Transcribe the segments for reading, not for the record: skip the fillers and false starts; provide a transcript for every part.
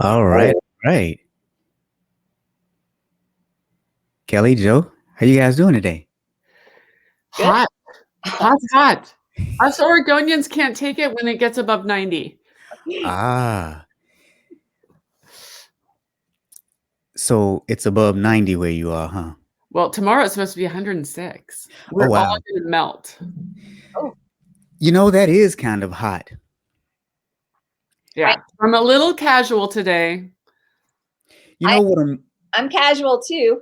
All right. Right. Kelly, Joe, how you guys doing today? Hot. Hot. Us Oregonians can't take it when it gets above 90. Ah. So it's above 90 where you are, huh? Well, tomorrow it's supposed to be 106. We're Oh, wow. all going to melt. You know, that is kind of hot. Yeah. I'm a little casual today. You know what I'm casual too.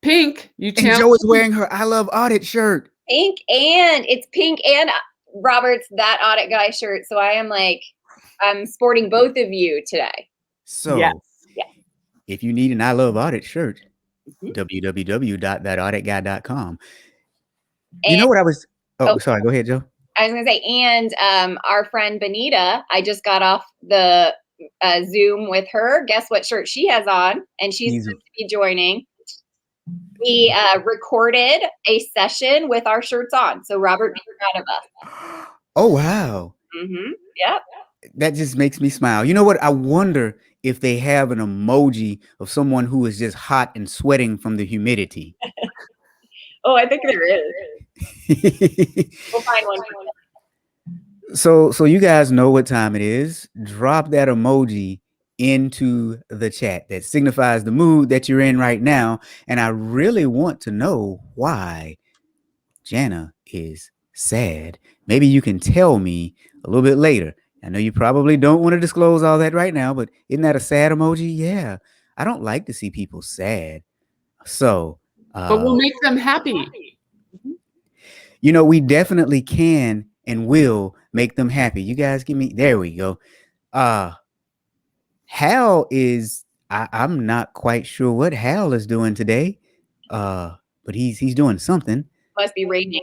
Pink. You And Joe is wearing her I Love Audit shirt. Pink, and it's pink and Robert's That Audit Guy shirt. So I am like, I'm sporting both of you today. So yes. If you need an I Love Audit shirt, www.thatauditguy.com. You know what I was sorry, go ahead, Joe. I was gonna say, and our friend Benita, I just got off the Zoom with her. Guess what shirt she has on? And she's supposed to be joining. We recorded a session with our shirts on. So Robert, be proud of us. Oh, wow. Mm-hmm. Yep. That just makes me smile. You know what? I wonder if they have an emoji of someone who is just hot and sweating from the humidity. Oh, I think there is. We'll find one. So you guys know what time it is. Drop that emoji into the chat that signifies the mood that you're in right now. And I really want to know why Jana is sad. Maybe you can tell me a little bit later. I know you probably don't want to disclose all that right now, but isn't that a sad emoji? Yeah. I don't like to see people sad. So, but we'll make them happy. You know, we definitely can and will make them happy. You guys give me, there we go. Hal is, I'm not quite sure what Hal is doing today, but he's doing something. Must be raining.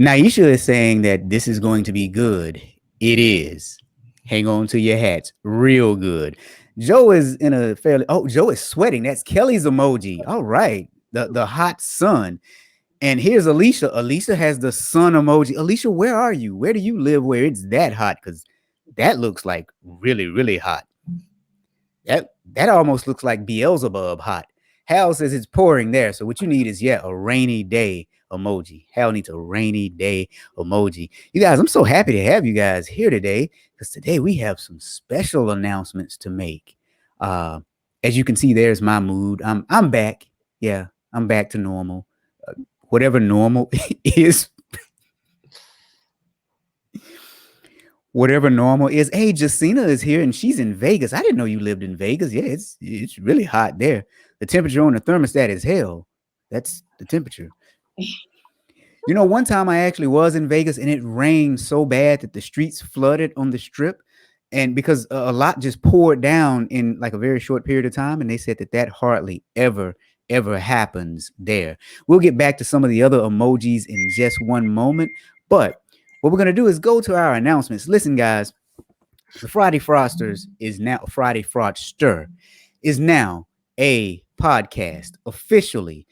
Naisha is saying that this is going to be good. It is. Hang on to your hats. Real good. Joe is in a fairly, Joe is sweating. That's Kelly's emoji. All right. The hot sun. And here's Alicia. Alicia has the sun emoji. Alicia, where are you? Where do you live where it's that hot? Because that looks like really, really hot. That almost looks like Beelzebub hot. Hal says it's pouring there. So what you need is, a rainy day emoji. Hal needs a rainy day emoji. You guys, I'm so happy to have you guys here today because today we have some special announcements to make. As you can see, there's my mood. I'm back. Yeah, I'm back to normal. Whatever normal is. Whatever normal is. Hey, Jacina is here and she's in Vegas. I didn't know you lived in Vegas. Yeah, it's really hot there. The temperature on the thermostat is hell. That's the temperature. You know, one time I actually was in Vegas and it rained so bad that the streets flooded on the strip. And because a lot just poured down in like a very short period of time. And they said that hardly ever happens there. We'll get back to some of the other emojis in just one moment. But what we're going to do is go to our announcements. Listen, guys, the Friday Fraudster is now a podcast officially.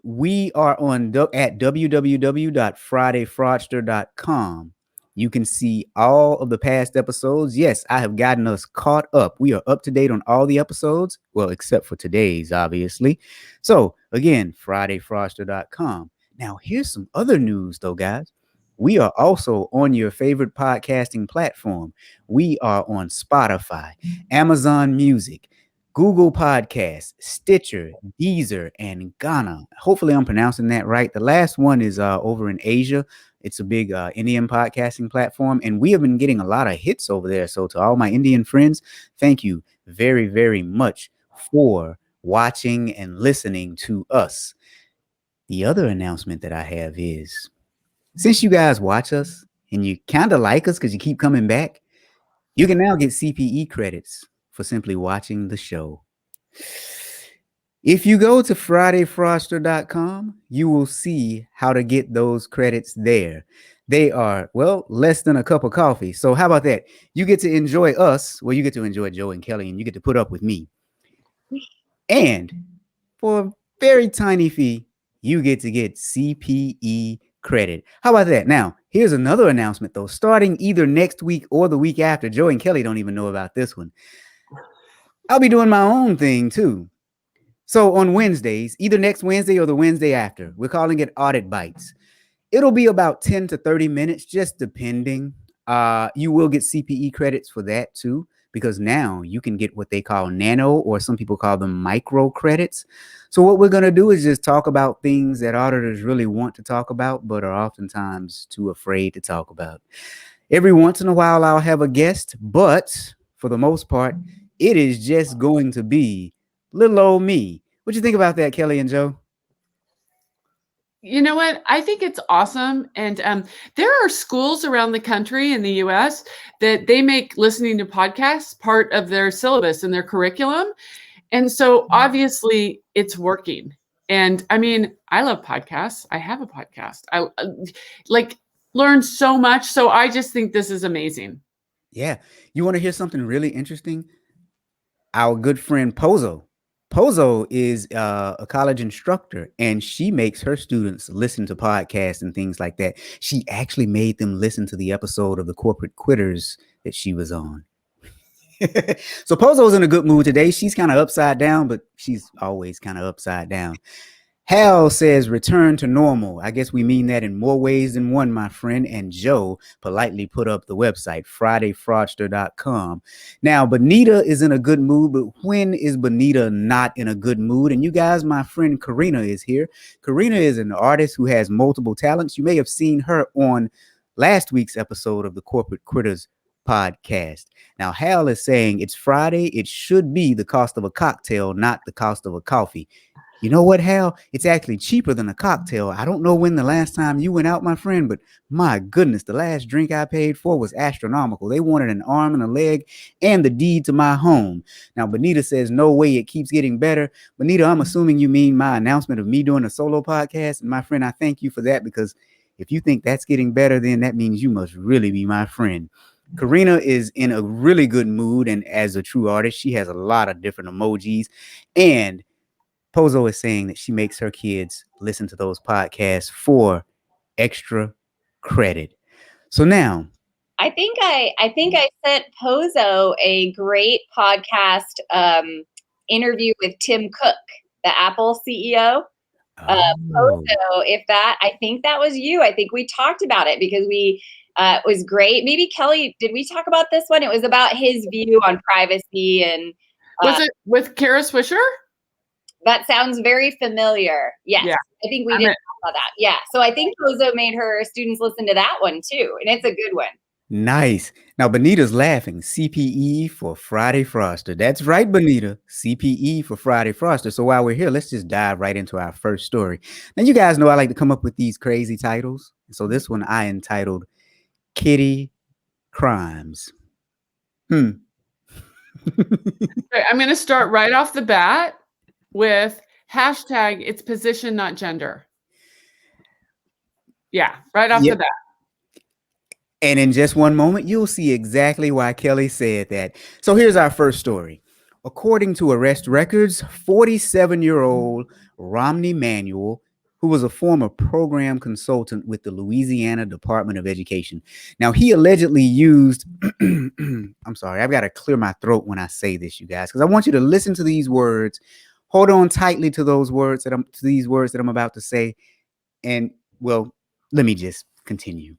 We are on at www.fridayfraudster.com. You can see all of the past episodes. Yes, I have gotten us caught up. We are up to date on all the episodes. Well, except for today's, obviously. So again, fridayfraudster.com. Now, here's some other news though, guys. We are also on your favorite podcasting platform. We are on Spotify, Amazon Music, Google Podcasts, Stitcher, Deezer, and Ghana. Hopefully I'm pronouncing that right. The last one is over in Asia. It's a big Indian podcasting platform, and we have been getting a lot of hits over there. So to all my Indian friends, thank you very, very much for watching and listening to us. The other announcement that I have is, since you guys watch us and you kind of like us because you keep coming back, you can now get CPE credits for simply watching the show. If you go to fridayfraudster.com, you will see how to get those credits there. They are, well, less than a cup of coffee. So how about that? You get to enjoy us. Well, you get to enjoy Joe and Kelly, and you get to put up with me. And for a very tiny fee, you get to get CPE credit. How about that? Now, here's another announcement, though. Starting either next week or the week after, Joe and Kelly don't even know about this one. I'll be doing my own thing too. So on Wednesdays, either next Wednesday or the Wednesday after, we're calling it Audit Bites. It'll be about 10 to 30 minutes, just depending. You will get CPE credits for that too, because now you can get what they call nano, or some people call them micro credits. So what we're going to do is just talk about things that auditors really want to talk about, but are oftentimes too afraid to talk about. Every once in a while, I'll have a guest, but for the most part, it is just going to be little old me. What you think about that, Kelly and Joe? You know what? I think it's awesome. And there are schools around the country in the US that they make listening to podcasts part of their syllabus and their curriculum. And so obviously it's working. And I mean, I love podcasts. I have a podcast. I like learn so much. So I just think this is amazing. Yeah. You want to hear something really interesting? Our good friend Pozo is a college instructor, and she makes her students listen to podcasts and things like that. She actually made them listen to the episode of the Corporate Quitters that she was on. So Pozo's in a good mood today. She's kind of upside down, but she's always kind of upside down. Hal says return to normal. I guess we mean that in more ways than one, my friend. And Joe politely put up the website, fridayfraudster.com. Now, Bonita is in a good mood, but when is Bonita not in a good mood? And you guys, my friend Karina is here. Karina is an artist who has multiple talents. You may have seen her on last week's episode of the Corporate Critters podcast. Now, Hal is saying it's Friday. It should be the cost of a cocktail, not the cost of a coffee. You know what, Hal? It's actually cheaper than a cocktail. I don't know when the last time you went out, my friend, but my goodness, the last drink I paid for was astronomical. They wanted an arm and a leg and the deed to my home. Now, Bonita says, no way, it keeps getting better. Bonita, I'm assuming you mean my announcement of me doing a solo podcast. And my friend, I thank you for that, because if you think that's getting better, then that means you must really be my friend. Karina is in a really good mood, and as a true artist, she has a lot of different emojis. And Pozo is saying that she makes her kids listen to those podcasts for extra credit. So now, I think I sent Pozo a great podcast interview with Tim Cook, the Apple CEO. Pozo, I think that was you. I think we talked about it because it was great. Maybe Kelly, did we talk about this one? It was about his view on privacy and. Was it with Kara Swisher? That sounds very familiar. Yes. Yeah. I think we did talk about that. Yeah. So I think Pozo made her students listen to that one too. And it's a good one. Nice. Now, Bonita's laughing. CPE for Friday Fraudster. That's right, Bonita. CPE for Friday Fraudster. So while we're here, let's just dive right into our first story. Now, you guys know I like to come up with these crazy titles. So this one I entitled Kid Krimes. I'm going to start right off the bat with hashtag it's position, not gender. Yeah, right off the bat. And in just one moment, you'll see exactly why Kelly said that. So here's our first story. According to arrest records, 47-year-old Romney Manuel, who was a former program consultant with the Louisiana Department of Education. Now, he allegedly used, I'm sorry, I've got to clear my throat when I say this, you guys, because I want you to listen to these words. Hold on tightly to these words that I'm about to say. And, well, let me just continue.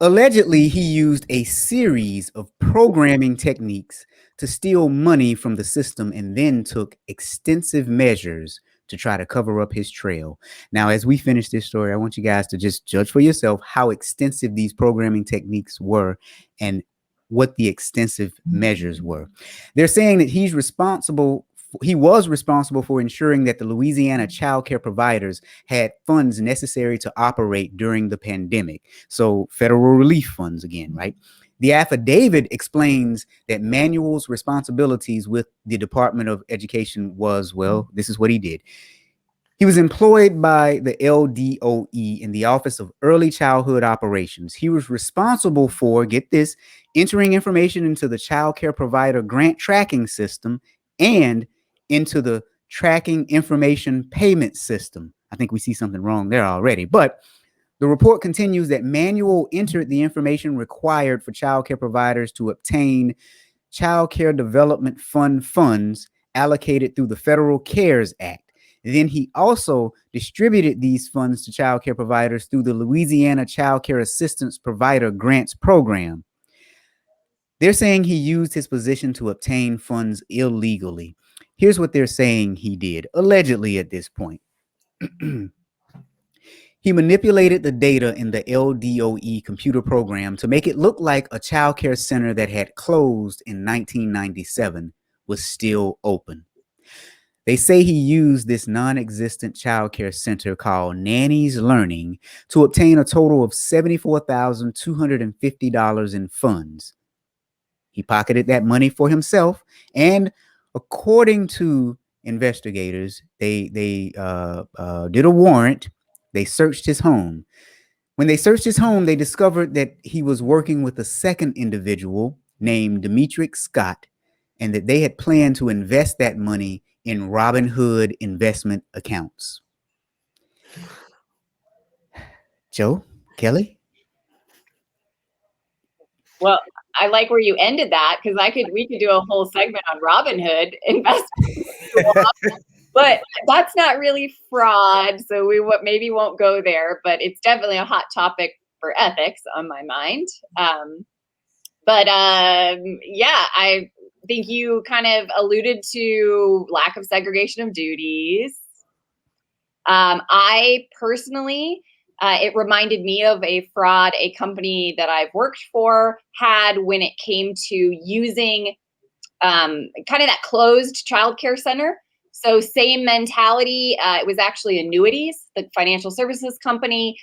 Allegedly, he used a series of programming techniques to steal money from the system and then took extensive measures to try to cover up his trail. Now, as we finish this story, I want you guys to just judge for yourself how extensive these programming techniques were and what the extensive measures were. They're saying that he was responsible for ensuring that the Louisiana child care providers had funds necessary to operate during the pandemic. So federal relief funds again, right? The affidavit explains that Manuel's responsibilities with the Department of Education was, well, this is what he did. He was employed by the LDOE in the Office of Early Childhood Operations. He was responsible for, get this, entering information into the child care provider grant tracking system and into the tracking information payment system. I think we see something wrong there already. But the report continues that Manuel entered the information required for child care providers to obtain Child Care Development Fund funds allocated through the Federal CARES Act. Then he also distributed these funds to child care providers through the Louisiana Child Care Assistance Provider Grants Program. They're saying he used his position to obtain funds illegally. Here's what they're saying he did, allegedly at this point. He manipulated the data in the LDOE computer program to make it look like a child care center that had closed in 1997 was still open. They say he used this non-existent child care center called Nanny's Learning to obtain a total of $74,250 in funds. He pocketed that money for himself, and according to investigators, they did a warrant. They searched his home. When they searched his home, they discovered that he was working with a second individual named Demetric Scott, and that they had planned to invest that money in Robinhood investment accounts. Joe, Kelly? Well, I like where you ended that, because we could do a whole segment on Robinhood investment. But that's not really fraud, so we maybe won't go there, but it's definitely a hot topic for ethics on my mind. Yeah, I think you kind of alluded to lack of segregation of duties. I personally, it reminded me of a fraud a company that I've worked for had when it came to using kind of that closed childcare center. So same mentality. It was actually annuities, the financial services company.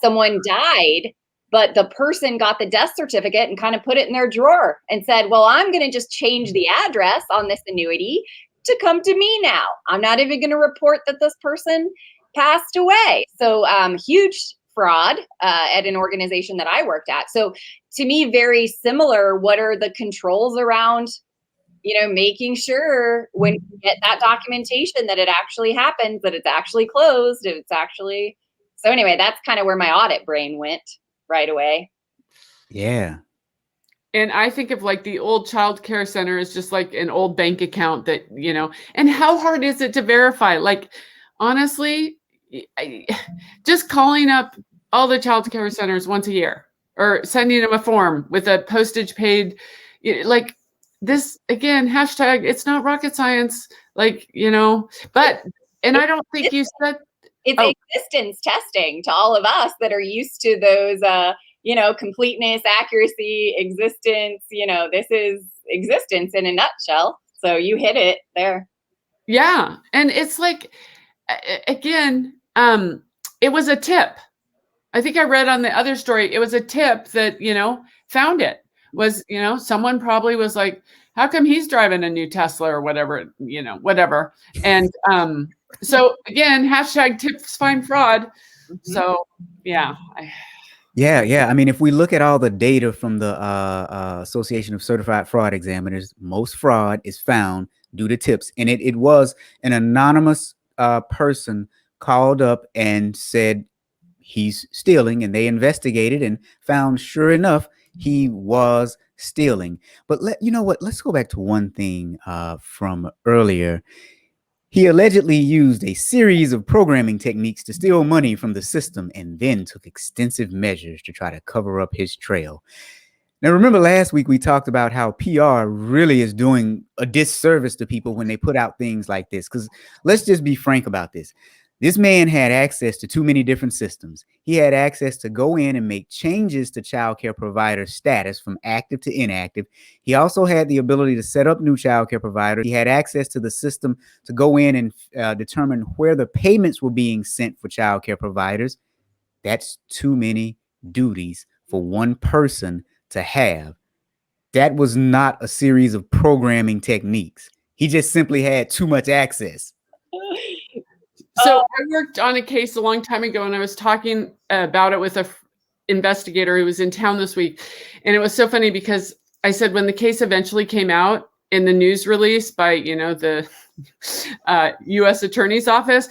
Someone died, but the person got the death certificate and kind of put it in their drawer and said, well, I'm going to just change the address on this annuity to come to me now. I'm not even going to report that this person passed away. So huge fraud at an organization that I worked at. So to me, very similar. What are the controls around, making sure when you get that documentation that it actually happens, that it's actually closed, it's actually. So anyway, that's kind of where my audit brain went right away. Yeah. And I think of like the old child care center is just like an old bank account that, and how hard is it to verify? Like, honestly, just calling up all the child care centers once a year or sending them a form with a postage paid, like this, again, hashtag, it's not rocket science, like, but, and I don't think you said. It's existence testing to all of us that are used to those, completeness, accuracy, existence, this is existence in a nutshell. So you hit it there. Yeah. And it's like, again, it was a tip. I think I read on the other story, it was a tip that, found it was, someone probably was like, how come he's driving a new Tesla or whatever, whatever. And, so again, hashtag tips find fraud. Mm-hmm. So yeah. Yeah. I mean, if we look at all the data from the Association of Certified Fraud Examiners, most fraud is found due to tips. And it was an anonymous person called up and said he's stealing, and they investigated and found, sure enough, he was stealing. But let's go back to one thing from earlier. He allegedly used a series of programming techniques to steal money from the system and then took extensive measures to try to cover up his trail. Now, remember last week we talked about how PR really is doing a disservice to people when they put out things like this, because let's just be frank about this. This man had access to too many different systems. He had access to go in and make changes to child care provider status from active to inactive. He also had the ability to set up new child care providers. He had access to the system to go in and determine where the payments were being sent for child care providers. That's too many duties for one person to have. That was not a series of programming techniques. He just simply had too much access. So I worked on a case a long time ago, and I was talking about it with a investigator who was in town this week. And it was so funny because I said when the case eventually came out in the news release by, the U.S. Attorney's Office,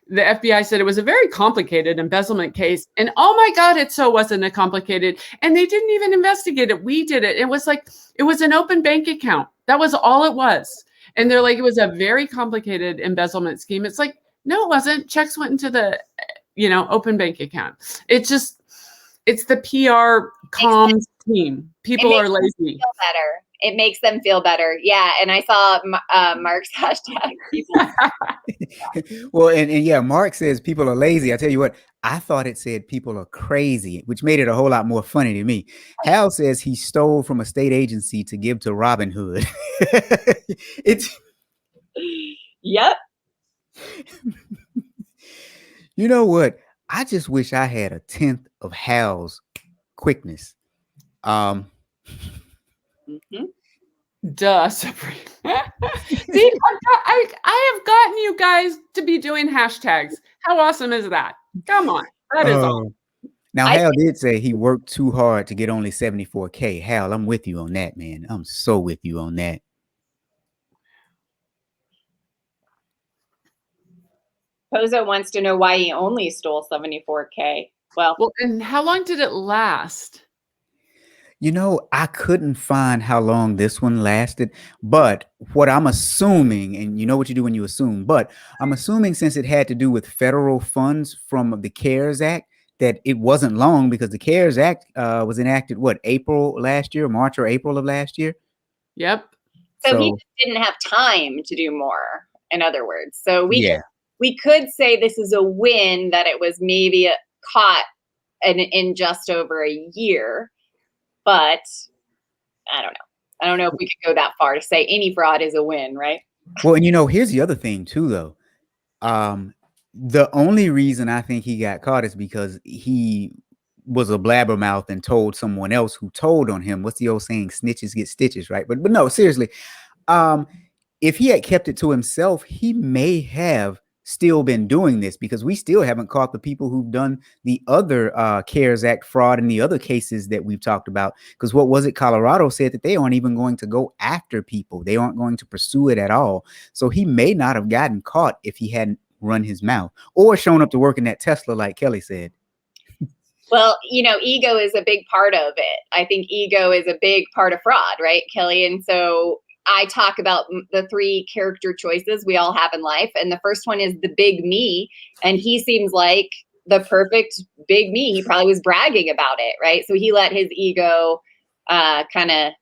the FBI said it was a very complicated embezzlement case. And oh my God, it so wasn't a complicated. And they didn't even investigate it. We did it. It was like, it was an open bank account. That was all it was. And they're like, it was a very complicated embezzlement scheme. It's like, no, it wasn't. Checks went into the, open bank account. It's the PR comms team. People are lazy. Feel better. It makes them feel better. Yeah. And I saw Mark's hashtag. Well, and yeah, Mark says people are lazy. I tell you what, I thought it said people are crazy, which made it a whole lot more funny to me. Hal says he stole from a state agency to give to Robin Hood. Yep. You know what? I just wish I had a 10th of Hal's quickness. Duh, Sabrina. See, I have gotten you guys to be doing hashtags. How awesome is that? Come on. That is all. Now, Hal did say he worked too hard to get only 74K. Hal, I'm with you on that, man. I'm so with you on that. Pozo wants to know why he only stole 74K. Well, and how long did it last? I couldn't find how long this one lasted, but what I'm assuming, and you know what you do when you assume, but I'm assuming since it had to do with federal funds from the CARES Act, that it wasn't long because the CARES Act was enacted, April last year, March or April of last year? Yep. So he just didn't have time to do more, in other words. So we could say this is a win that it was maybe caught in just over a year. But I don't know. I don't know if we could go that far to say any fraud is a win, right? Well, and here's the other thing too, though. The only reason I think he got caught is because he was a blabbermouth and told someone else who told on him. What's the old saying? Snitches get stitches, right? But no, seriously. If he had kept it to himself, he may have still been doing this because we still haven't caught the people who've done the other CARES Act fraud in the other cases that we've talked about. Because what was it? Colorado said that they aren't even going to go after people. They aren't going to pursue it at all. So he may not have gotten caught if he hadn't run his mouth or shown up to work in that Tesla, like Kelly said. Well, ego is a big part of it. I think ego is a big part of fraud, right, Kelly? And so I talk about the 3 character choices we all have in life. And the first one is the big me. And he seems like the perfect big me. He probably was bragging about it, right? So he let his ego kind of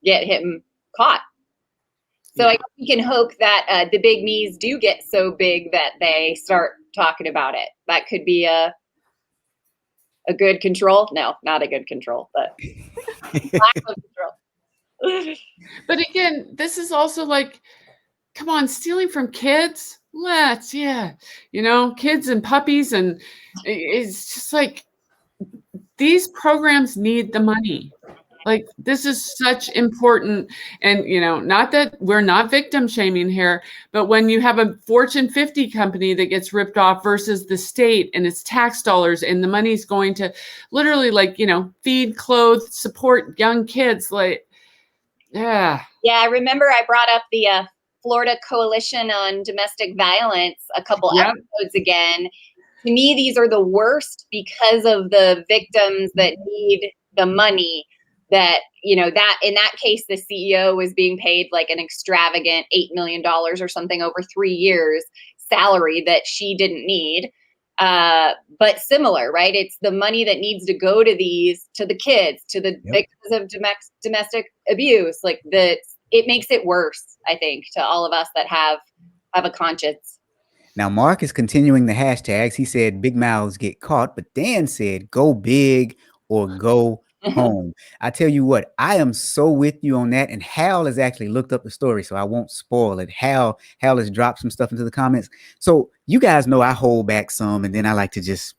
get him caught. So I guess we can hope that the big me's do get so big that they start talking about it. That could be a good control. No, not a good control, but lack of control. But again, this is also like, come on, stealing from kids. Kids and puppies. And it's just like, these programs need the money. Like, this is such important. And, not that we're not victim shaming here, but when you have a Fortune 50 company that gets ripped off versus the state and it's tax dollars and the money's going to literally feed, clothe, support young kids. Yeah, I remember I brought up the Florida Coalition on Domestic Violence a couple episodes again. To me, these are the worst because of the victims that need the money. That that in that case, the CEO was being paid like an extravagant $8 million or something over 3 years salary that she didn't need. But similar, right? It's the money that needs to go to the kids, to the victims of domestic abuse. It makes it worse, I think, to all of us that have a conscience. Now, Mark is continuing the hashtags. He said big mouths get caught, but Dan said go big or go home. I tell you what, I am so with you on that. And Hal has actually looked up the story, so I won't spoil it. Hal has dropped some stuff into the comments. So you guys know I hold back some, and then I like to just,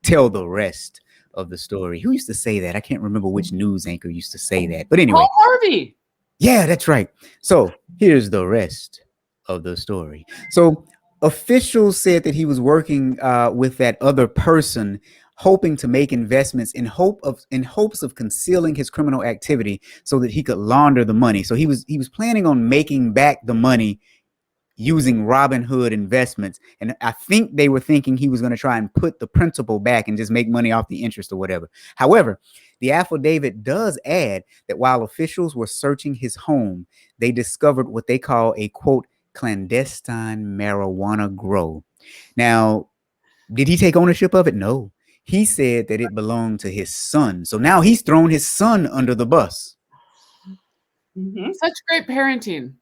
tell the rest of the story. Who used to say that? I can't remember which news anchor used to say that. But anyway. Paul Harvey. Yeah, that's right. So here's the rest of the story. So officials said that he was working with that other person, hoping to make investments in hopes of concealing his criminal activity so that he could launder the money. So he was planning on making back the money using Robinhood investments. And I think they were thinking he was going to try and put the principal back and just make money off the interest or whatever. However, the affidavit does add that while officials were searching his home, they discovered what they call a, quote, clandestine marijuana grow. Now, did he take ownership of it? No. He said that it belonged to his son. So now he's thrown his son under the bus. Mm-hmm. Such great parenting.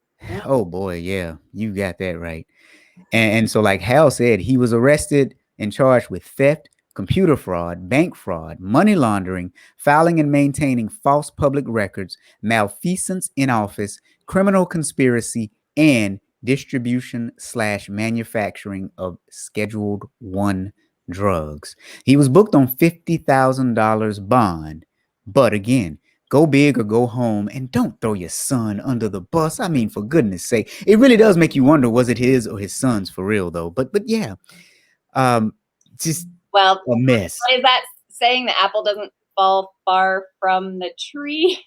Oh boy, yeah, you got that right. And so, like Hal said, he was arrested and charged with theft, computer fraud, bank fraud, money laundering, filing and maintaining false public records, malfeasance in office, criminal conspiracy, and distribution/manufacturing of Scheduled 1 drugs. He was booked on $50,000 bond, but again, go big or go home, and don't throw your son under the bus. I mean, for goodness sake, it really does make you wonder, was it his or his son's for real though? But yeah, just a mess. What is that saying? The apple doesn't fall far from the tree.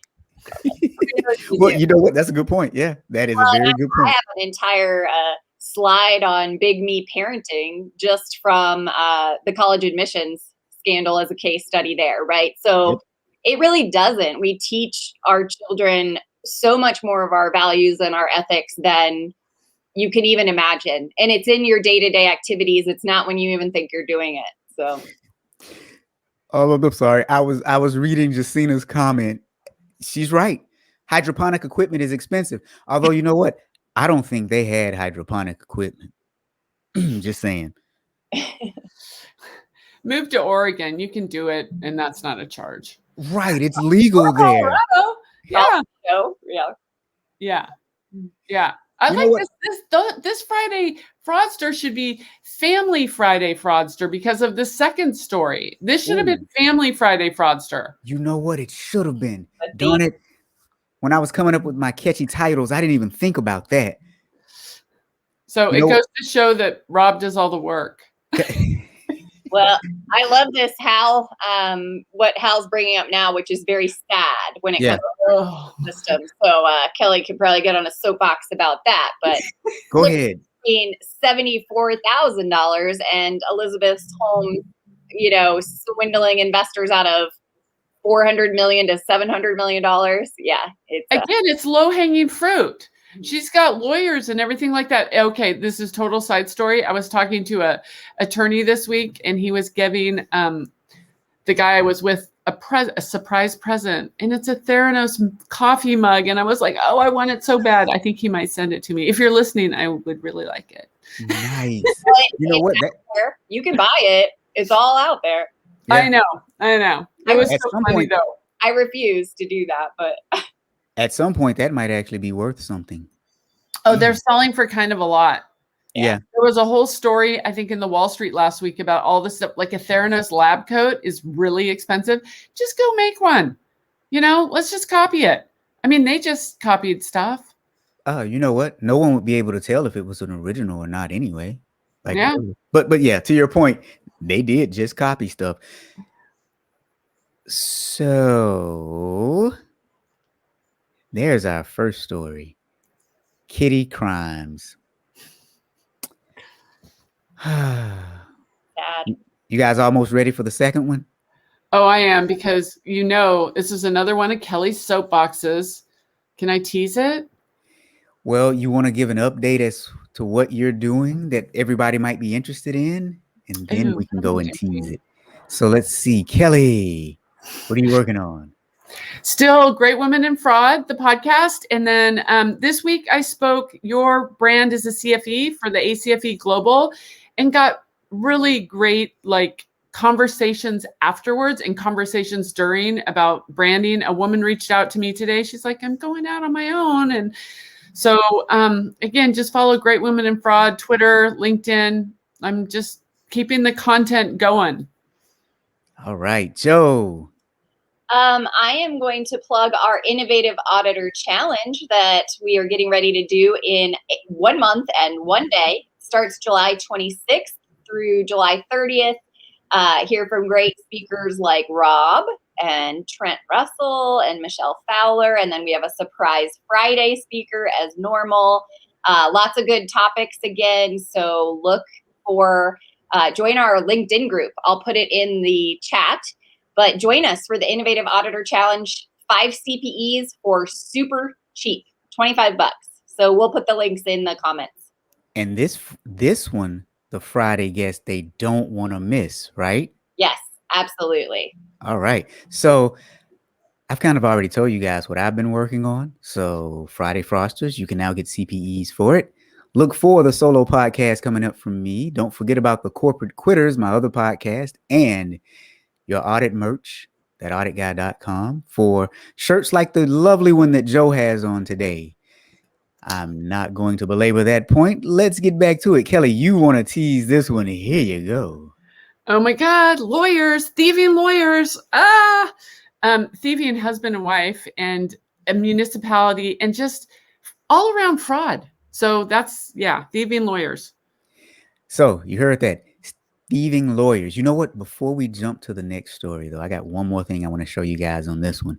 Well, you know what? That's a good point. Yeah, that is a very good point. I have an entire slide on Big Me parenting just from the college admissions scandal as a case study there, right? So. Yep. It really doesn't. We teach our children so much more of our values and our ethics than you can even imagine. And it's in your day-to-day activities. It's not when you even think you're doing it. So. Oh, I'm sorry. I was reading Jacina's comment. She's right. Hydroponic equipment is expensive. Although, you know what? I don't think they had hydroponic equipment. Just saying. Move to Oregon. You can do it, and that's not a charge. Right, it's legal there. Yeah. Yeah. I like this Friday Fraudster should be Family Friday Fraudster because of the second story. This should have been Family Friday Fraudster. You know what? It should have been. Darn it. When I was coming up with my catchy titles, I didn't even think about that. So it goes to show that Rob does all the work. Well, I love this, Hal. What Hal's bringing up now, which is very sad when it comes to the system. So Kelly could probably get on a soapbox about that. But go ahead. $74,000 and Elizabeth's home, swindling investors out of $400 million to $700 million. Yeah, it's low hanging fruit. She's got lawyers and everything like that. Okay, this is total side story. I was talking to a attorney this week, and he was giving the guy I was with a surprise present, and it's a Theranos coffee mug. And I was like, oh, I want it so bad. I think he might send it to me. If you're listening, I would really like it. Nice. You know what? You can buy it. It's all out there. Yeah. I know. It was so funny though. I refuse to do that, but. At some point, that might actually be worth something. Oh, they're selling for kind of a lot. Yeah. There was a whole story, I think, in the Wall Street last week about all this stuff. Like a Theranos lab coat is really expensive. Just go make one. Let's just copy it. I mean, they just copied stuff. You know what? No one would be able to tell if it was an original or not anyway. But yeah, to your point, they did just copy stuff. So there's our first story. Kid Krimes. You guys almost ready for the second one? Oh, I am, because this is another one of Kelly's soapboxes. Can I tease it? Well, you want to give an update as to what you're doing that everybody might be interested in, and then we can go and tease it. So let's see. Kelly, what are you working on? Still Great Women in Fraud, the podcast. And then this week I spoke, your brand is a CFE for the ACFE Global, and got really great conversations afterwards and conversations during about branding. A woman reached out to me today. She's like, I'm going out on my own. And so again, just follow Great Women in Fraud, Twitter, LinkedIn. I'm just keeping the content going. All right, Joe. I am going to plug our Innovative Auditor Challenge that we are getting ready to do in 1 month and 1 day. Starts July 26th through July 30th. Hear from great speakers like Rob and Trent Russell and Michelle Fowler. And then we have a surprise Friday speaker as normal. Lots of good topics again. So look for, join our LinkedIn group. I'll put it in the chat, but join us for the Innovative Auditor Challenge, 5 CPEs for super cheap, $25. So we'll put the links in the comments. And this one, the Friday guest, they don't want to miss, right? Yes, absolutely. All right. So I've kind of already told you guys what I've been working on. So Friday Fraudsters, you can now get CPEs for it. Look for the solo podcast coming up from me. Don't forget about the Corporate Quitters, my other podcast, and your audit merch, thatauditguy.com, for shirts like the lovely one that Joe has on today. I'm not going to belabor that point. Let's get back to it. Kelly, you want to tease this one. Here you go. Oh my God, lawyers, thieving lawyers. Thieving husband and wife and a municipality and just all around fraud. So that's, thieving lawyers. So you heard that. Thieving lawyers. You know what? Before we jump to the next story, though, I got one more thing I want to show you guys on this one.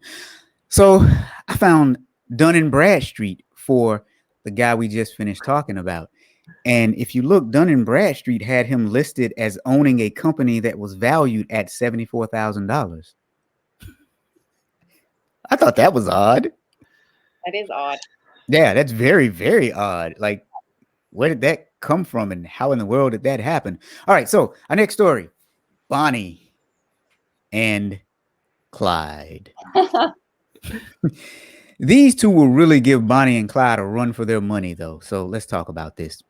So I found Dun & Bradstreet for the guy we just finished talking about. And if you look, Dun & Bradstreet had him listed as owning a company that was valued at $74,000. I thought that was odd. That is odd. Yeah, that's very, very odd. Like, where did that come from and how in the world did that happen? All right, so our next story, Bonnie and Clyde. These two will really give Bonnie and Clyde a run for their money, though. So let's talk about this.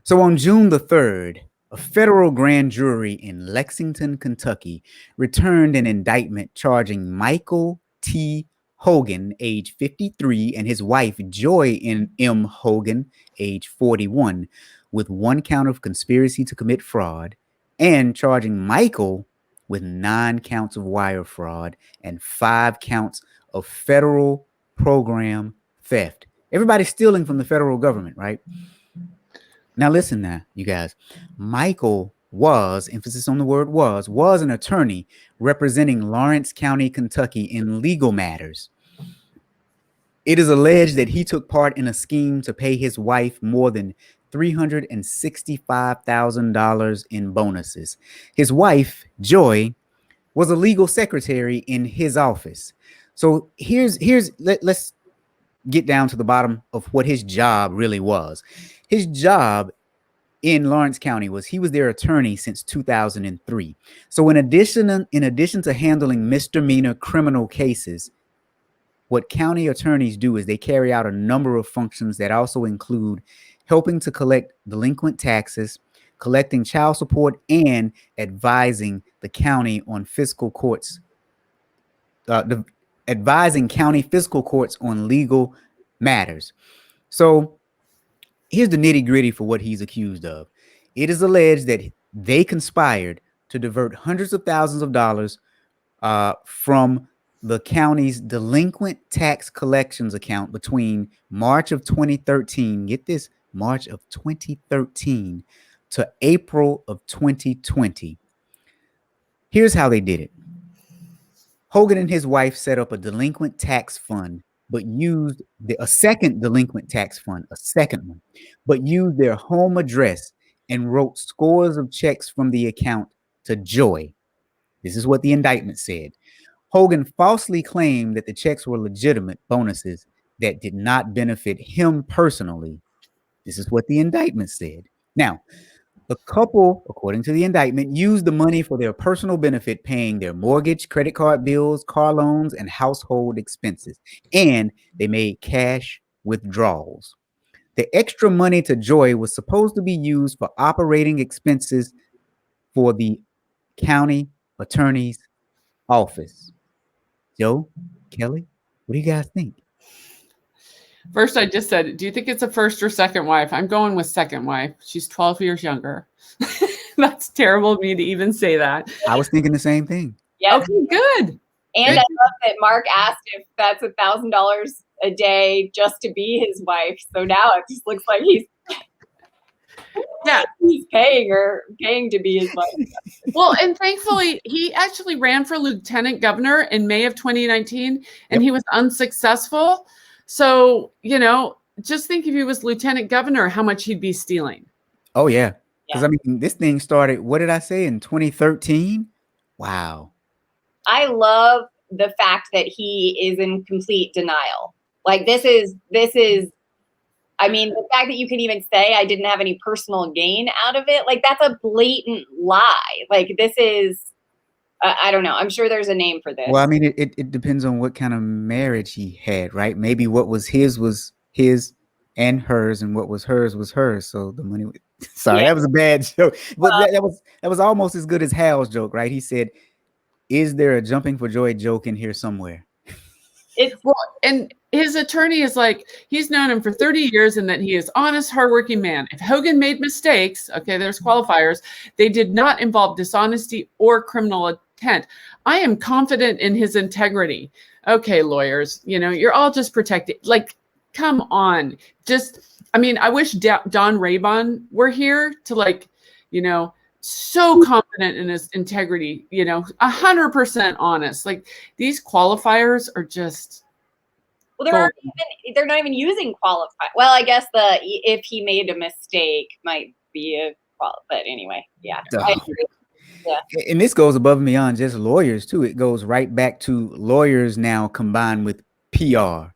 So on June the 3rd, a federal grand jury in Lexington, Kentucky, returned an indictment charging Michael T. Hogan, age 53, and his wife, Joy M. Hogan, age 41, with 1 count of conspiracy to commit fraud, and charging Michael with 9 counts of wire fraud and 5 counts of federal program theft. Everybody's stealing from the federal government, right? Now listen now, you guys. Michael was, emphasis on the word was an attorney representing Lawrence County, Kentucky in legal matters. It is alleged that he took part in a scheme to pay his wife more than $365,000 in bonuses. His wife, Joy, was a legal secretary in his office. So let's get down to the bottom of what his job really was. His job in Lawrence County was he was their attorney since 2003. So in addition to handling misdemeanor criminal cases, what county attorneys do is they carry out a number of functions that also include helping to collect delinquent taxes, collecting child support, and advising the county on fiscal courts, advising county fiscal courts on legal matters. So here's the nitty gritty for what he's accused of. It is alleged that they conspired to divert hundreds of thousands of dollars from the county's delinquent tax collections account between March of 2013, get this, March of 2013 to April of 2020. Here's how they did it. Hogan and his wife set up a delinquent tax fund, but used a second delinquent tax fund, a second one, but used their home address and wrote scores of checks from the account to Joy. This is what the indictment said. Hogan falsely claimed that the checks were legitimate bonuses that did not benefit him personally. This is what the indictment said. Now, the couple, according to the indictment, used the money for their personal benefit, paying their mortgage, credit card bills, car loans, and household expenses. And they made cash withdrawals. The extra money to Joy was supposed to be used for operating expenses for the county attorney's office. Joe, Kelly, what do you guys think? First, I just said, do you think it's a first or second wife? I'm going with second wife. She's 12 years younger. That's terrible of me to even say that. I was thinking the same thing. Yeah. Okay, good. And I love that Mark asked if that's $1,000 a day just to be his wife. So now it just looks like he's paying to be his wife. Well, and thankfully, he actually ran for lieutenant governor in May of 2019, and he was unsuccessful. So, just think if he was lieutenant governor, how much he'd be stealing. Oh, yeah. Because, I mean, this thing started, what did I say, in 2013? Wow. I love the fact that he is in complete denial. Like, this is, I mean, the fact that you can even say I didn't have any personal gain out of it, like, that's a blatant lie. Like, this is, I don't know. I'm sure there's a name for this. Well, I mean, it depends on what kind of marriage he had, right? Maybe what was his and hers, and what was hers. So the money. Sorry, that was a bad joke. But that was almost as good as Hal's joke, right? He said, "Is there a jumping for joy joke in here somewhere?" And his attorney is like, he's known him for 30 years and that he is honest, hardworking man. If Hogan made mistakes, okay, there's qualifiers, they did not involve dishonesty or criminal intent. I am confident in his integrity. Okay, lawyers, you're all just protected. Like, come on. I mean, I wish Don Raybon were here to so confident in his integrity, 100% honest. Like, these qualifiers are just. Well, they're not even using qualify. Well, I guess if he made a mistake might be a qualify. But anyway, yeah. I agree. Yeah. And this goes above and beyond just lawyers too. It goes right back to lawyers now combined with PR.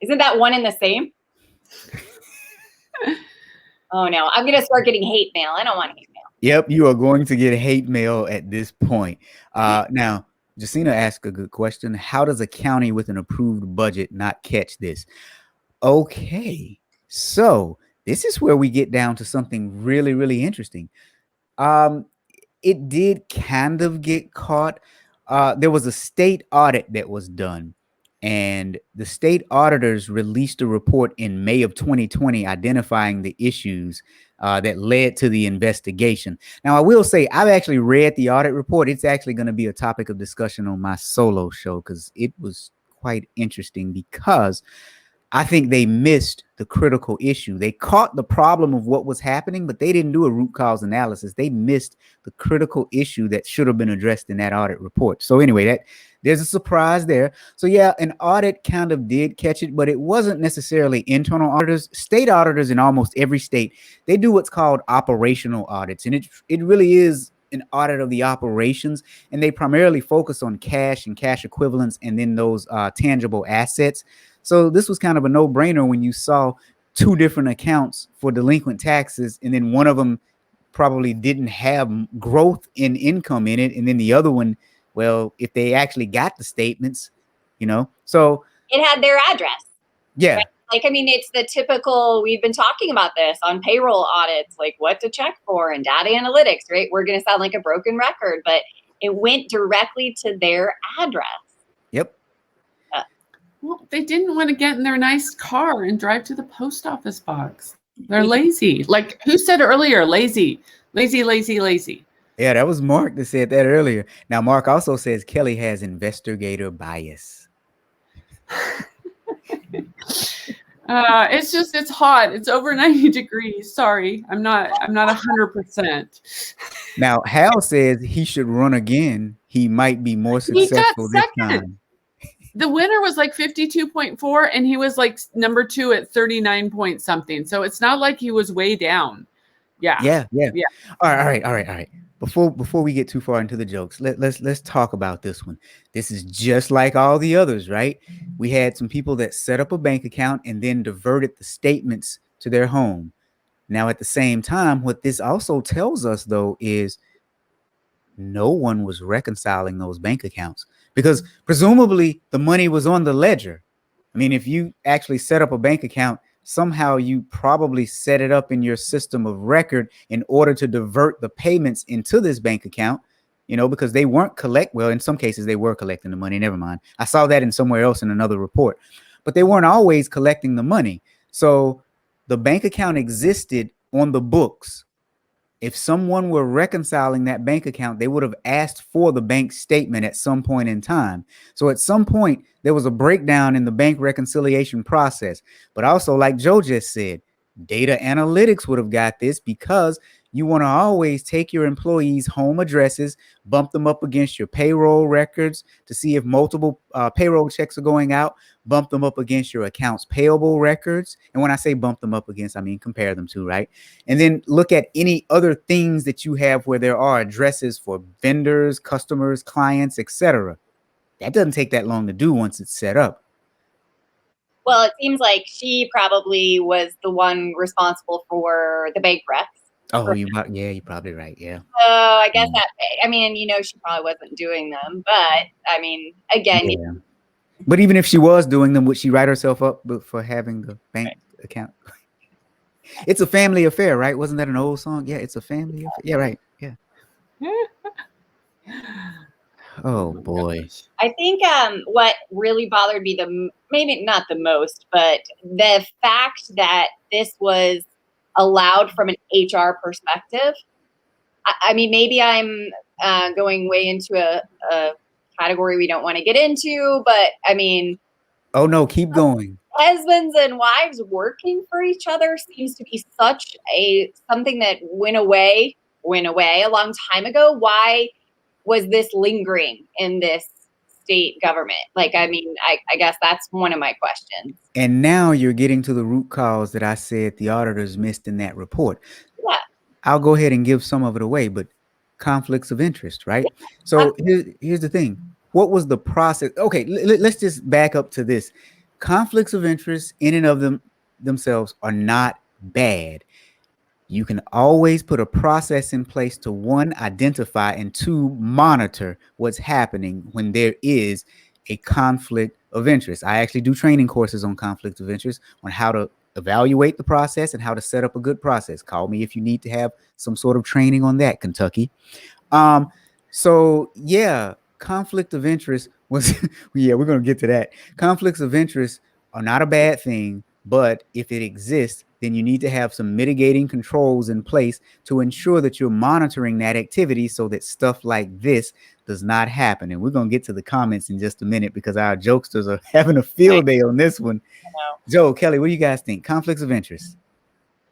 Isn't that one and the same? Oh no, I'm gonna start getting hate mail. I don't want hate mail. Yep, you are going to get hate mail at this point. Now, Jacina asked a good question. How does a county with an approved budget not catch this? Okay, so this is where we get down to something really, really interesting. It did kind of get caught. There was a state audit that was done, and the state auditors released a report in May of 2020 identifying the issues that led to the investigation. Now, I will say I've actually read the audit report. It's actually going to be a topic of discussion on my solo show because it was quite interesting, because I think they missed the critical issue. They caught the problem of what was happening, but they didn't do a root cause analysis. They missed the critical issue that should have been addressed in that audit report. So anyway, there's a surprise there. So yeah, an audit kind of did catch it, but it wasn't necessarily internal auditors. State auditors in almost every state, they do what's called operational audits. And it really is an audit of the operations, and they primarily focus on cash and cash equivalents and then those tangible assets. So this was kind of a no-brainer when you saw two different accounts for delinquent taxes, and then one of them probably didn't have growth in income in it, and then the other one, well, if they actually got the statements, so it had their address. Yeah. Right? Like, I mean, it's the typical, we've been talking about this on payroll audits, like what to check for and data analytics, right? We're going to sound like a broken record, but it went directly to their address. Yep. Well, they didn't want to get in their nice car and drive to the post office box. They're lazy. Like, who said earlier, lazy, lazy, lazy, lazy? Yeah, that was Mark that said that earlier. Now, Mark also says Kelly has investigator bias. It's hot. It's over 90 degrees. Sorry, I'm not 100%. Now, Hal says he should run again. He might be more successful this time. The winner was like 52.4, and he was like number 2 at 39 point something. So it's not like he was way down. Yeah. All right. Before we get too far into the jokes, let's talk about this one. This is just like all the others, right? We had some people that set up a bank account and then diverted the statements to their home. Now, at the same time, what this also tells us, though, is no one was reconciling those bank accounts, because presumably the money was on the ledger. I mean, if you actually set up a bank account, somehow you probably set it up in your system of record in order to divert the payments into this bank account, because they weren't well, in some cases they were collecting the money. Never mind. I saw that in somewhere else in another report, but they weren't always collecting the money. So the bank account existed on the books. If someone were reconciling that bank account, they would have asked for the bank statement at some point in time. So at some point, there was a breakdown in the bank reconciliation process. But also, like Joe just said, data analytics would have got this, because You want to always take your employees' home addresses, bump them up against your payroll records to see if multiple payroll checks are going out, bump them up against your accounts payable records. And when I say bump them up against, I mean compare them to, right? And then look at any other things that you have where there are addresses for vendors, customers, clients, etc. That doesn't take that long to do once it's set up. Well, it seems like she probably was the one responsible for the bank recs. Oh, you're probably right. Yeah. So I guess I mean, she probably wasn't doing them, but I mean, again. Yeah. But even if she was doing them, would she write herself up for having the bank account? It's a family affair, right? Wasn't that an old song? Yeah, it's a family affair. Yeah, right. Yeah. Oh boy. I think what really bothered me maybe not the most, but the fact that this was allowed from an HR perspective. I mean, maybe I'm going way into a category we don't want to get into, but I mean. Oh no, keep going. Husbands and wives working for each other seems to be such something that went away a long time ago. Why was this lingering in this state government? Like, I mean, I guess that's one of my questions. And now you're getting to the root cause that I said the auditors missed in that report. Yeah. I'll go ahead and give some of it away, but conflicts of interest, right? Yeah. So here's the thing. What was the process? Okay, let's just back up to this. Conflicts of interest in and of themselves are not bad. You can always put a process in place to, one, identify, and two, monitor what's happening when there is a conflict of interest. I actually do training courses on conflict of interest, on how to evaluate the process and how to set up a good process. Call me if you need to have some sort of training on that, Kentucky. So yeah, conflict of interest was, yeah, we're going to get to that. Conflicts of interest are not a bad thing, but if it exists, then you need to have some mitigating controls in place to ensure that you're monitoring that activity so that stuff like this does not happen. And we're going to get to the comments in just a minute because our jokesters are having a field day on this one. Joe, Kelly, what do you guys think? Conflicts of interest?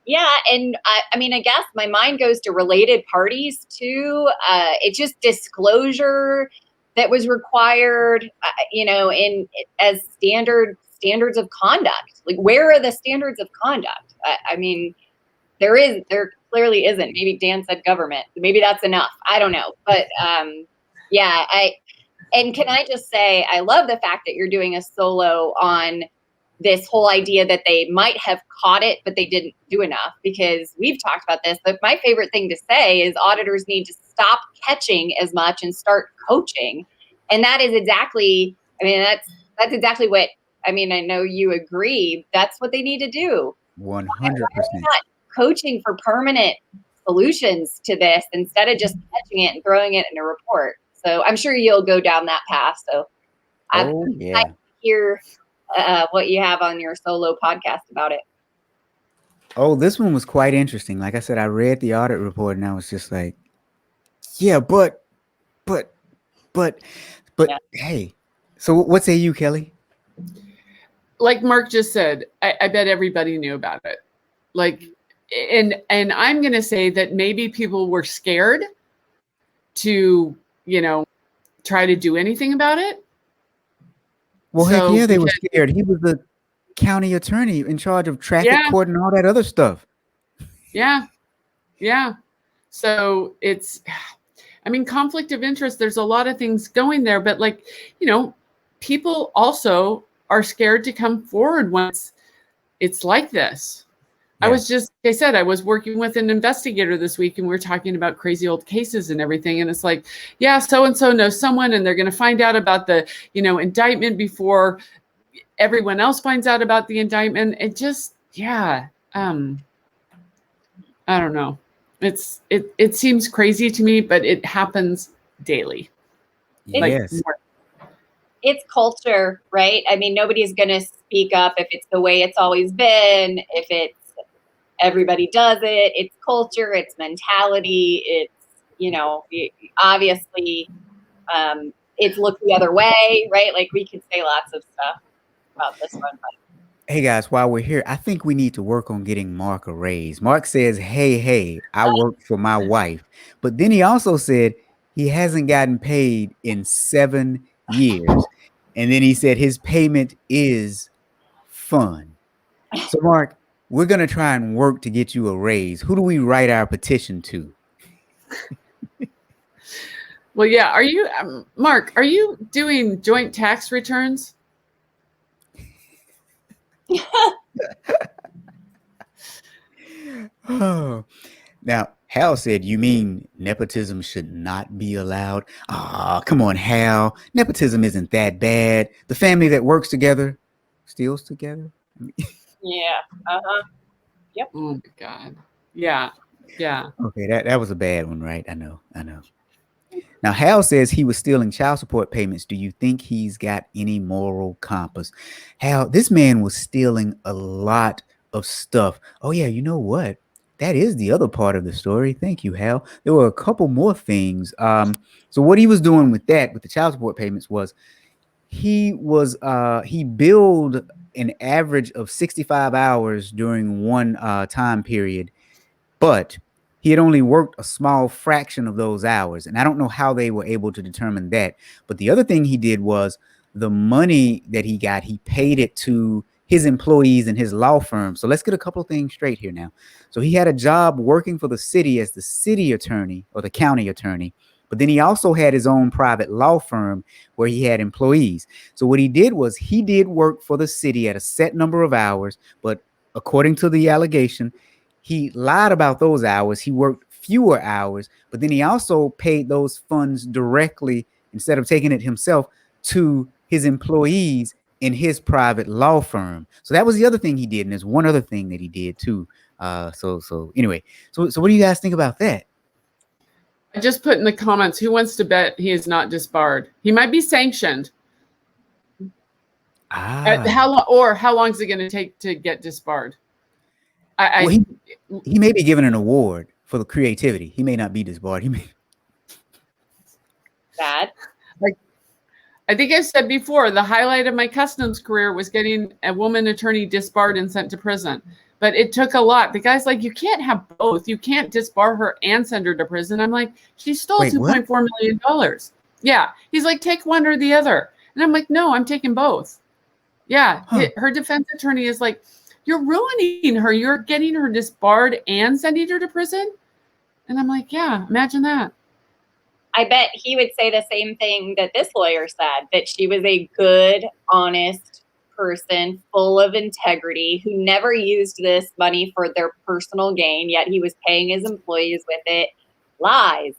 Yeah, and I mean, I guess my mind goes to related parties too. It's just disclosure that was required, as standards of conduct. Like, where are the standards of conduct? I mean, there clearly isn't. Maybe Dan said government. Maybe that's enough. I don't know, but yeah. And can I just say, I love the fact that you're doing a solo on this whole idea that they might have caught it, but they didn't do enough, because we've talked about this. But my favorite thing to say is auditors need to stop catching as much and start coaching. And that is exactly, I mean, that's exactly what, I mean, I know you agree. That's what they need to do. 100%. Not coaching for permanent solutions to this instead of just catching it and throwing it in a report. So I'm sure you'll go down that path. So I hear what you have on your solo podcast about it. Oh, this one was quite interesting. Like I said, I read the audit report and I was just like, yeah, but yeah. Hey, so what say you, Kelly? Like Mark just said, I bet everybody knew about it. Like, and I'm going to say that maybe people were scared to, try to do anything about it. Well, heck yeah, they were scared. He was the county attorney in charge of traffic court and all that other stuff. Yeah. Yeah. So it's, I mean, conflict of interest, there's a lot of things going there, but like, people also are scared to come forward once it's like this. Yeah. I was working with an investigator this week and we were talking about crazy old cases and everything. And it's like, yeah, so-and-so knows someone and they're going to find out about the, indictment before everyone else finds out about the indictment. It just, I don't know. It seems crazy to me, but it happens daily. Yes. It's culture, right? I mean, nobody's going to speak up if it's the way it's always been, if it's everybody does it. It's culture, it's mentality, it's, obviously it's looked the other way, right? Like we could say lots of stuff about this one. Hey guys, while we're here, I think we need to work on getting Mark a raise. Mark says, hey, I work for my wife. But then he also said he hasn't gotten paid in 7 years. And then he said his payment is fun. So, Mark, we're going to try and work to get you a raise. Who do we write our petition to? Well, yeah. Are you, Mark, are you doing joint tax returns? Oh. Now, Hal said, you mean nepotism should not be allowed? Ah, come on, Hal. Nepotism isn't that bad. The family that works together steals together. Yeah. Uh-huh. Yep. Oh my God. Yeah. Yeah. Okay, that was a bad one, right? I know. Now, Hal says he was stealing child support payments. Do you think he's got any moral compass? Hal, this man was stealing a lot of stuff. Oh, yeah, you know what? That is the other part of the story. Thank you, Hal. There were a couple more things. So what he was doing with that, with the child support payments, was he billed an average of 65 hours during one time period, but he had only worked a small fraction of those hours. And I don't know how they were able to determine that. But the other thing he did was the money that he got, he paid it to his employees and his law firm. So let's get a couple of things straight here now. So he had a job working for the city as the city attorney or the county attorney. But then he also had his own private law firm where he had employees. So what he did was he did work for the city at a set number of hours, but according to the allegation, he lied about those hours. He worked fewer hours, but then he also paid those funds directly instead of taking it himself to his employees in his private law firm. So that was the other thing he did. And there's one other thing that he did too. So anyway, so what do you guys think about that? I just put in the comments, who wants to bet he is not disbarred? He might be sanctioned. How long is it going to take to get disbarred? He may be given an award for the creativity. He may not be disbarred. He may. Bad. I think I've said before, the highlight of my customs career was getting a woman attorney disbarred and sent to prison. But it took a lot. The guy's like, you can't have both. You can't disbar her and send her to prison. I'm like, she stole $2.4 million. Yeah. He's like, take one or the other. And I'm like, no, I'm taking both. Yeah. Her defense attorney is like, you're ruining her. You're getting her disbarred and sending her to prison. And I'm like, yeah, imagine that. I bet he would say the same thing that this lawyer said, that she was a good, honest person, full of integrity, who never used this money for their personal gain, yet he was paying his employees with it. Lies.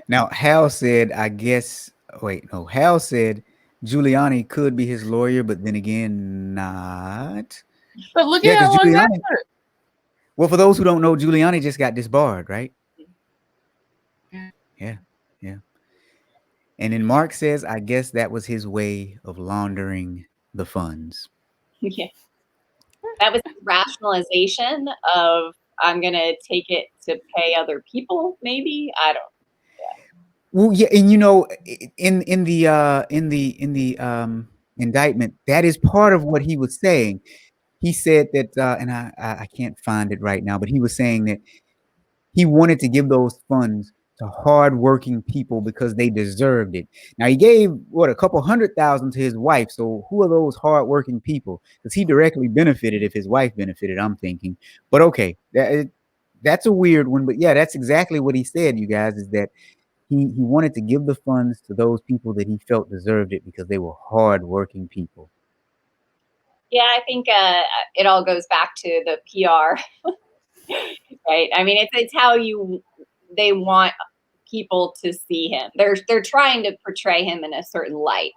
Now, Hal said, Hal said Giuliani could be his lawyer, but then again, not. But look at how long that took. Well, for those who don't know, Giuliani just got disbarred, right? Yeah. And then Mark says, I guess that was his way of laundering the funds. Yeah. That was rationalization of, I'm going to take it to pay other people, maybe. I don't. Well, yeah, and you know, in the indictment, that is part of what he was saying. He said that, and I can't find it right now, but he was saying that he wanted to give those funds to hardworking people because they deserved it. Now he gave a couple $100,000 to his wife. So who are those hardworking people? Because he directly benefited if his wife benefited, I'm thinking. But okay, that's a weird one. But yeah, that's exactly what he said, you guys, is that he wanted to give the funds to those people that he felt deserved it because they were hardworking people. Yeah, I think it all goes back to the PR, right? I mean, it's how they want people to see him. They're trying to portray him in a certain light,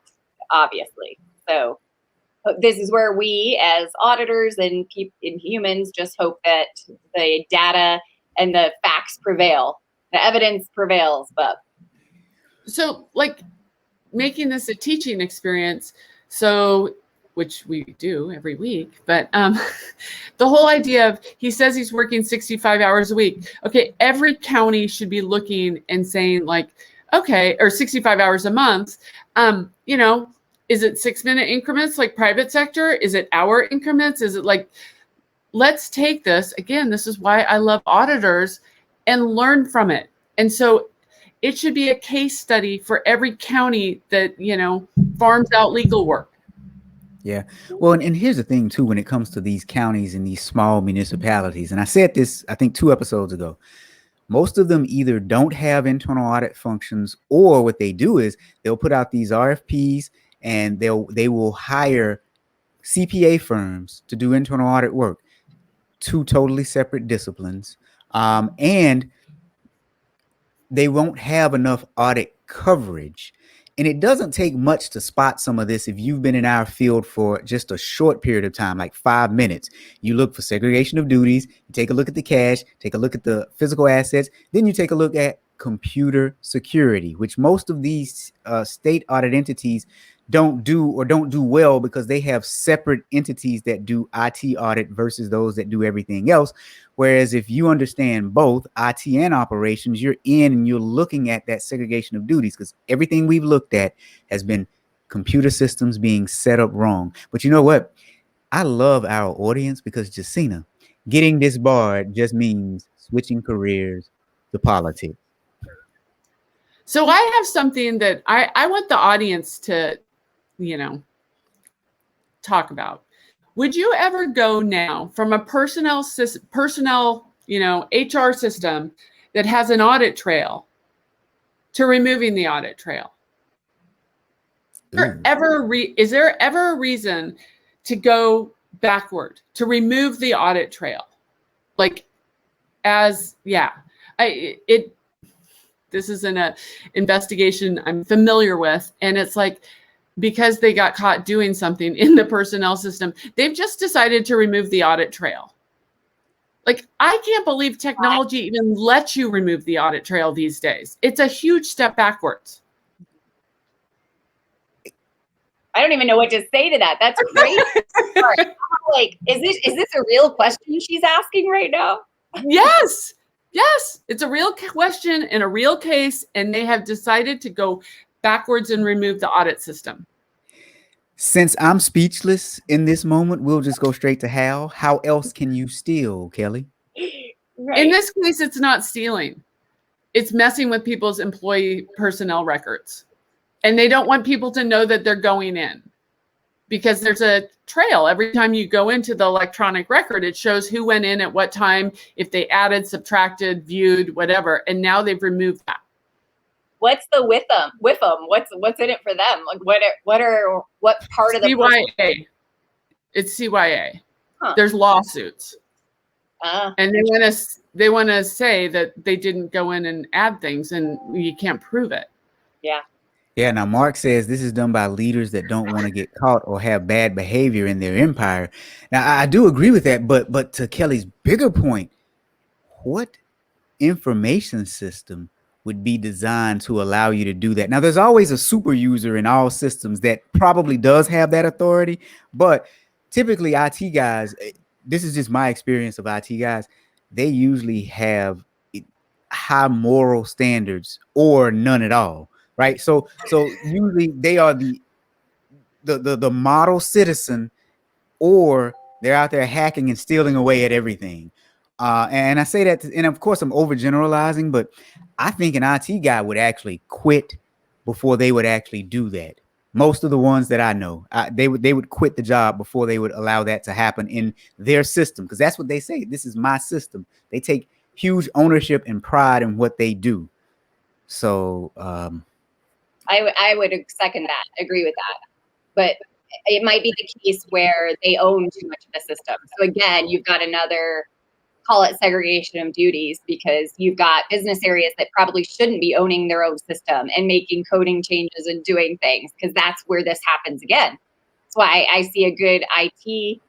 obviously. So this is where we, as auditors and humans, just hope that the data and the facts prevail, the evidence prevails. But so, like, making this a teaching experience, so, which we do every week, but the whole idea of, he says he's working 65 hours a week. Okay, every county should be looking and saying, like, okay, or 65 hours a month, is Is it 6-minute increments like private sector? Is it hour increments? Is it like, let's take this, again, this is why I love auditors, and learn from it. And so it should be a case study for every county that, farms out legal work. Yeah. Well, and here's the thing too, when it comes to these counties and these small municipalities, and I said this, I think 2 episodes ago, most of them either don't have internal audit functions, or what they do is they'll put out these RFPs and they will hire CPA firms to do internal audit work. 2 totally separate disciplines. And they won't have enough audit coverage. And it doesn't take much to spot some of this if you've been in our field for just a short period of time, like 5 minutes. You look for segregation of duties, you take a look at the cash, take a look at the physical assets, then you take a look at computer security, which most of these state audit entities don't do well, because they have separate entities that do IT audit versus those that do everything else. Whereas if you understand both IT and operations, you're in and you're looking at that segregation of duties, because everything we've looked at has been computer systems being set up wrong. But you know what? I love our audience, because Jacina, getting disbarred just means switching careers to politics. So I have something that I want the audience to, talk about. Would you ever go now from a personnel, HR system that has an audit trail to removing the audit trail? Is there ever a reason to go backward, to remove the audit trail? This is an investigation I'm familiar with, and it's like, because they got caught doing something in the personnel system, they've just decided to remove the audit trail. Like, I can't believe technology even lets you remove the audit trail these days. It's a huge step backwards. I don't even know what to say to that. That's crazy. Like, is this a real question she's asking right now? Yes, it's a real question in a real case, and they have decided to go backwards and remove the audit system. Since I'm speechless in this moment, we'll just go straight to Hal. How else can you steal, Kelly? Right. In this case, it's not stealing. It's messing with people's employee personnel records. And they don't want people to know that they're going in, because there's a trail. Every time you go into the electronic record, it shows who went in at what time, if they added, subtracted, viewed, whatever. And now they've removed that. What's the with them? What's in it for them? Like, what part of the CYA? It's CYA. Huh. There's lawsuits, and they want to say that they didn't go in and add things, and you can't prove it. Yeah. Now Mark says this is done by leaders that don't want to get caught or have bad behavior in their empire. Now I do agree with that, but to Kelly's bigger point, what information system would be designed to allow you to do that? Now, there's always a super user in all systems that probably does have that authority, but typically IT guys, this is just my experience of IT guys, they usually have high moral standards or none at all, right? So usually they are the model citizen, or they're out there hacking and stealing away at everything. And I say that, and of course I'm overgeneralizing, but I think an IT guy would actually quit before they would actually do that. Most of the ones that I know, they would quit the job before they would allow that to happen in their system, because that's what they say. This is my system. They take huge ownership and pride in what they do. So I would second that, agree with that. But it might be the case where they own too much of the system. So again, you've got another, call it segregation of duties, because you've got business areas that probably shouldn't be owning their own system and making coding changes and doing things, because that's where this happens again. That's why I see a good IT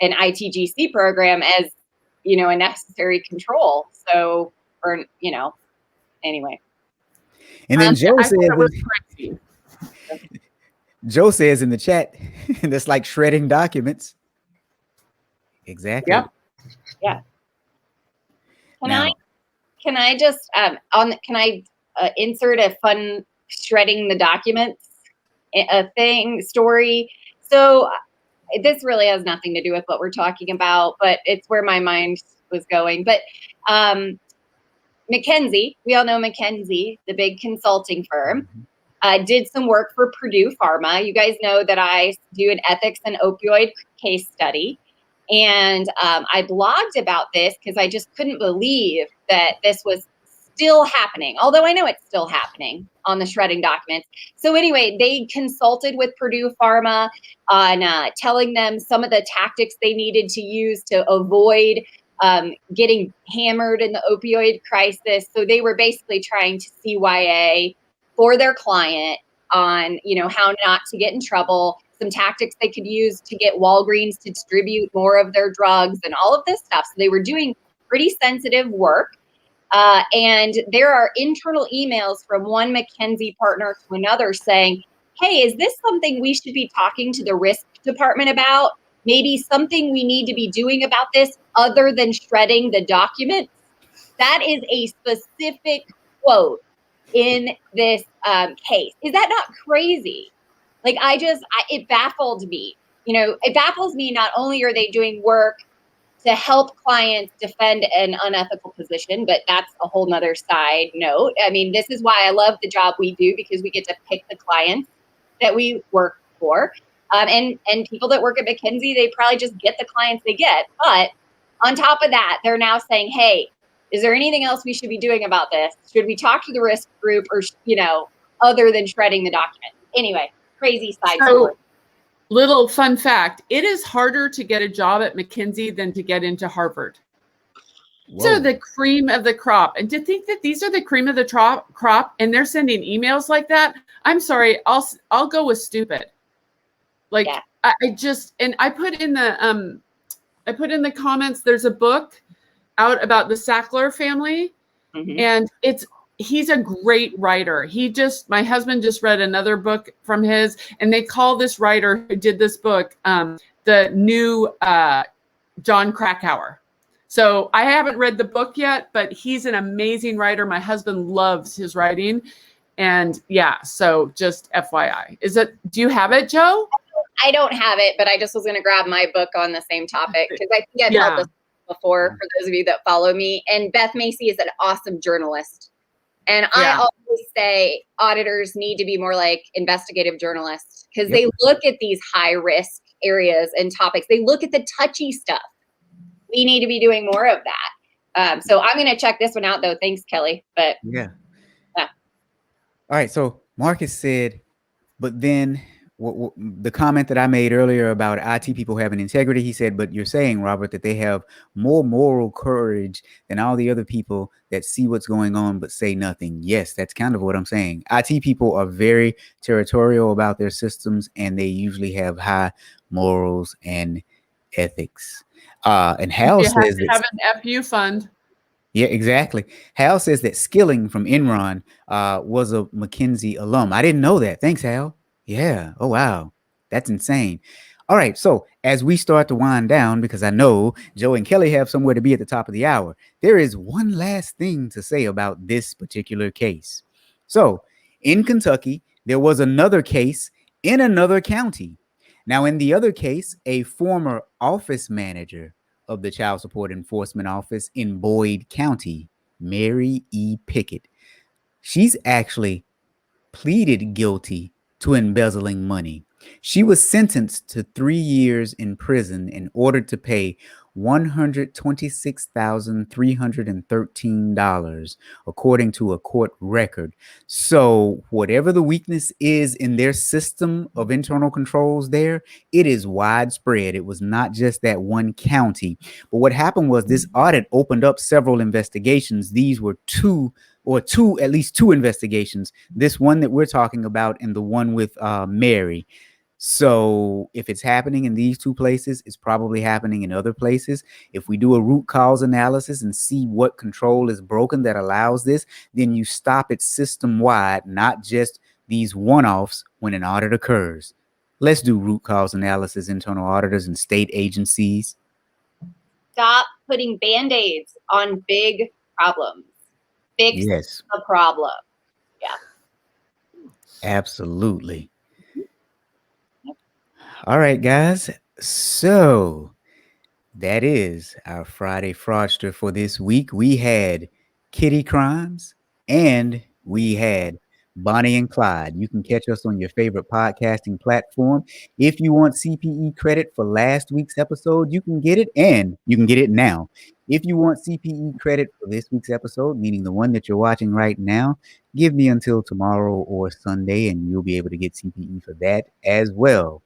and ITGC program as, a necessary control. So, anyway. And then Joe says in the chat, that's like shredding documents. Exactly. Yep. Yeah. Can I just insert a fun shredding the documents story. So this really has nothing to do with what we're talking about, but it's where my mind was going. But McKinsey, we all know McKinsey, the big consulting firm, did some work for Purdue Pharma. You guys know that I do an ethics and opioid case study. And I blogged about this because I just couldn't believe that this was still happening, although I know it's still happening on the shredding documents. So anyway, they consulted with Purdue Pharma on telling them some of the tactics they needed to use to avoid getting hammered in the opioid crisis. So they were basically trying to CYA for their client on, how not to get in trouble, some tactics they could use to get Walgreens to distribute more of their drugs and all of this stuff. So they were doing pretty sensitive work. And there are internal emails from one McKinsey partner to another saying, hey, is this something we should be talking to the risk department about? Maybe something we need to be doing about this other than shredding the documents? That is a specific quote in this case. Is that not crazy? Like, it baffled me. It baffles me. Not only are they doing work to help clients defend an unethical position, but that's a whole nother side note. I mean, this is why I love the job we do, because we get to pick the clients that we work for. And people that work at McKinsey, they probably just get the clients they get. But on top of that, they're now saying, hey, is there anything else we should be doing about this? Should we talk to the risk group or, other than shredding the document? Anyway, crazy side story. Little fun fact, it is harder to get a job at McKinsey than to get into Harvard. Whoa. So the cream of the crop. And to think that these are the cream of the crop and they're sending emails like that, I'm sorry, I'll go with stupid. Like, yeah. I put in the comments, there's a book out about the Sackler family, and he's a great writer. My husband just read another book from his, and they call this writer who did this book, the new John Krakauer. So I haven't read the book yet, but he's an amazing writer. My husband loves his writing. And yeah, so just FYI. Do you have it, Joe? I don't have it, but I just was going to grab my book on the same topic because I think I've held this before for those of you that follow me. And Beth Macy is an awesome journalist. And I always say auditors need to be more like investigative journalists because they look at these high risk areas and topics. They look at the touchy stuff. We need to be doing more of that. So I'm going to check this one out, though. Thanks, Kelly. But yeah. All right. So Marcus said, but then the comment that I made earlier about IT people having integrity, he said, but you're saying, Robert, that they have more moral courage than all the other people that see what's going on but say nothing. Yes, that's kind of what I'm saying. IT people are very territorial about their systems, and they usually have high morals and ethics. And Hal says that have an FU fund. Yeah, exactly. Hal says that Skilling from Enron was a McKinsey alum. I didn't know that. Thanks, Hal. Yeah. Oh, wow. That's insane. All right. So as we start to wind down, because I know Joe and Kelly have somewhere to be at the top of the hour, there is one last thing to say about this particular case. So in Kentucky, there was another case in another county. Now, in the other case, a former office manager of the Child Support Enforcement Office in Boyd County, Mary E. Pickett, she's actually pleaded guilty to embezzling money. She was sentenced to 3 years in prison and ordered to pay $126,313, according to a court record. So whatever the weakness is in their system of internal controls there, it is widespread. It was not just that one county. But what happened was this audit opened up several investigations. These were at least two investigations, this one that we're talking about and the one with Mary. So if it's happening in these two places, it's probably happening in other places. If we do a root cause analysis and see what control is broken that allows this, then you stop it system wide, not just these one-offs when an audit occurs. Let's do root cause analysis, internal auditors and state agencies. Stop putting Band-Aids on big problems. Fix the problem. Yeah. Absolutely. All right, guys. So that is our Friday Fraudster for this week. We had Kid Krimes and we had Bonnie and Clyde. You can catch us on your favorite podcasting platform. If you want CPE credit for last week's episode, you can get it, and you can get it now. If you want CPE credit for this week's episode, meaning the one that you're watching right now, give me until tomorrow or Sunday, and you'll be able to get CPE for that as well.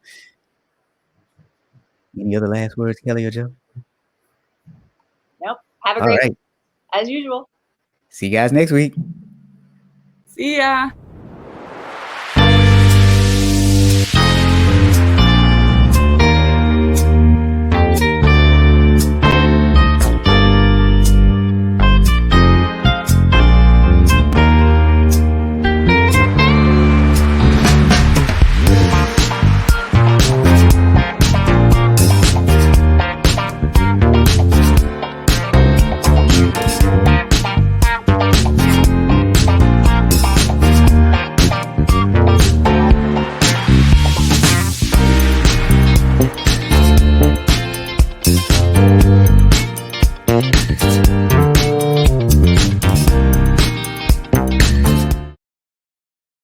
Any other last words, Kelly or Joe? Nope. Have a All great right. week, as usual. See you guys next week. See ya.